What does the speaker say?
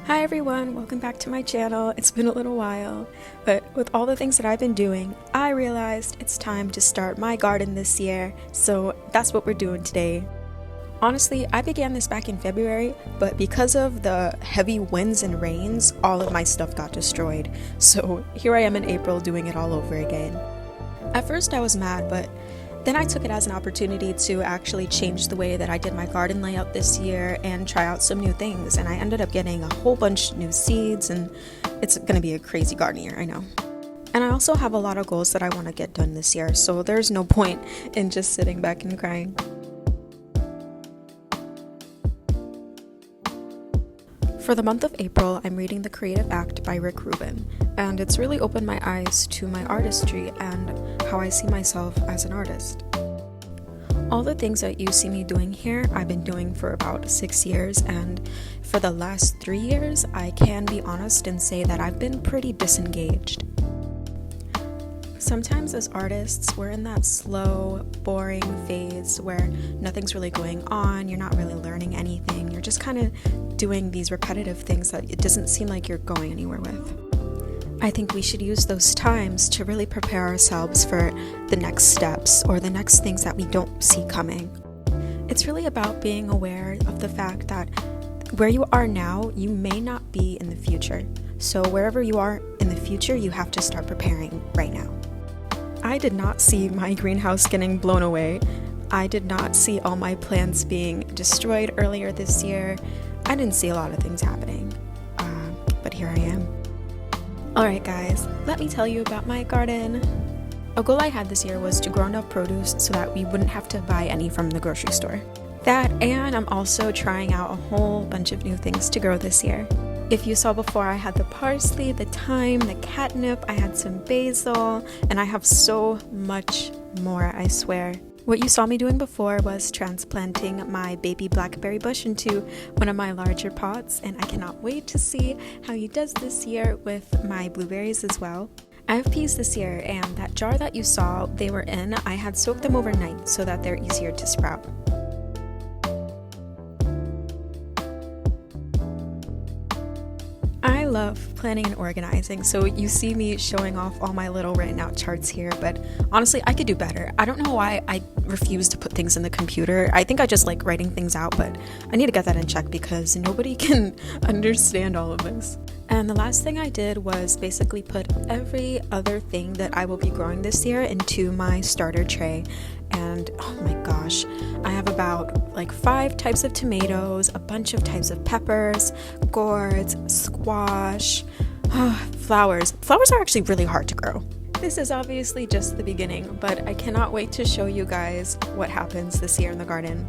Hi everyone, welcome back to my channel. It's been a little while, but with all the things that I've been doing, I realized it's time to start my garden this year, so that's what we're doing today. Honestly, I began this back in February, but because of the heavy winds and rains, all of my stuff got destroyed. So here I am in April doing it all over again. At first I was mad, but then I took it as an opportunity to actually change the way that I did my garden layout this year and try out some new things, and I ended up getting a whole bunch of new seeds, and it's gonna be a crazy garden year, I know. And I also have a lot of goals that I want to get done this year, so there's no point in just sitting back and crying. For the month of April, I'm reading The Creative Act by Rick Rubin, and it's really opened my eyes to my artistry and how I see myself as an artist. All the things that you see me doing here, I've been doing for about 6 years, and for the last 3 years, I can be honest and say that I've been pretty disengaged. Sometimes as artists, we're in that slow, boring phase where nothing's really going on, you're not really learning anything, you're just kind of doing these repetitive things that it doesn't seem like you're going anywhere with. I think we should use those times to really prepare ourselves for the next steps or the next things that we don't see coming. It's really about being aware of the fact that where you are now, you may not be in the future. So wherever you are in the future, you have to start preparing right now. I did not see my greenhouse getting blown away. I did not see all my plants being destroyed earlier this year. I didn't see a lot of things happening, but here I am. Alright guys, let me tell you about my garden. A goal I had this year was to grow enough produce so that we wouldn't have to buy any from the grocery store. That, and I'm also trying out a whole bunch of new things to grow this year. If you saw before, I had the parsley, the thyme, the catnip, I had some basil, and I have so much more, I swear. What you saw me doing before was transplanting my baby blackberry bush into one of my larger pots, and I cannot wait to see how he does this year with my blueberries as well. I have peas this year, and that jar that you saw they were in, I had soaked them overnight so that they're easier to sprout. I love planning and organizing, so you see me showing off all my little written out charts here, but honestly, I could do better. I don't know why I refuse to put things in the computer. I think I just like writing things out, but I need to get that in check because nobody can understand all of this. And the last thing I did was basically put every other thing that I will be growing this year into my starter tray. And oh my gosh, I have about like 5 types of tomatoes, a bunch of types of peppers, gourds, squash, flowers. Flowers are actually really hard to grow. This is obviously just the beginning, but I cannot wait to show you guys what happens this year in the garden.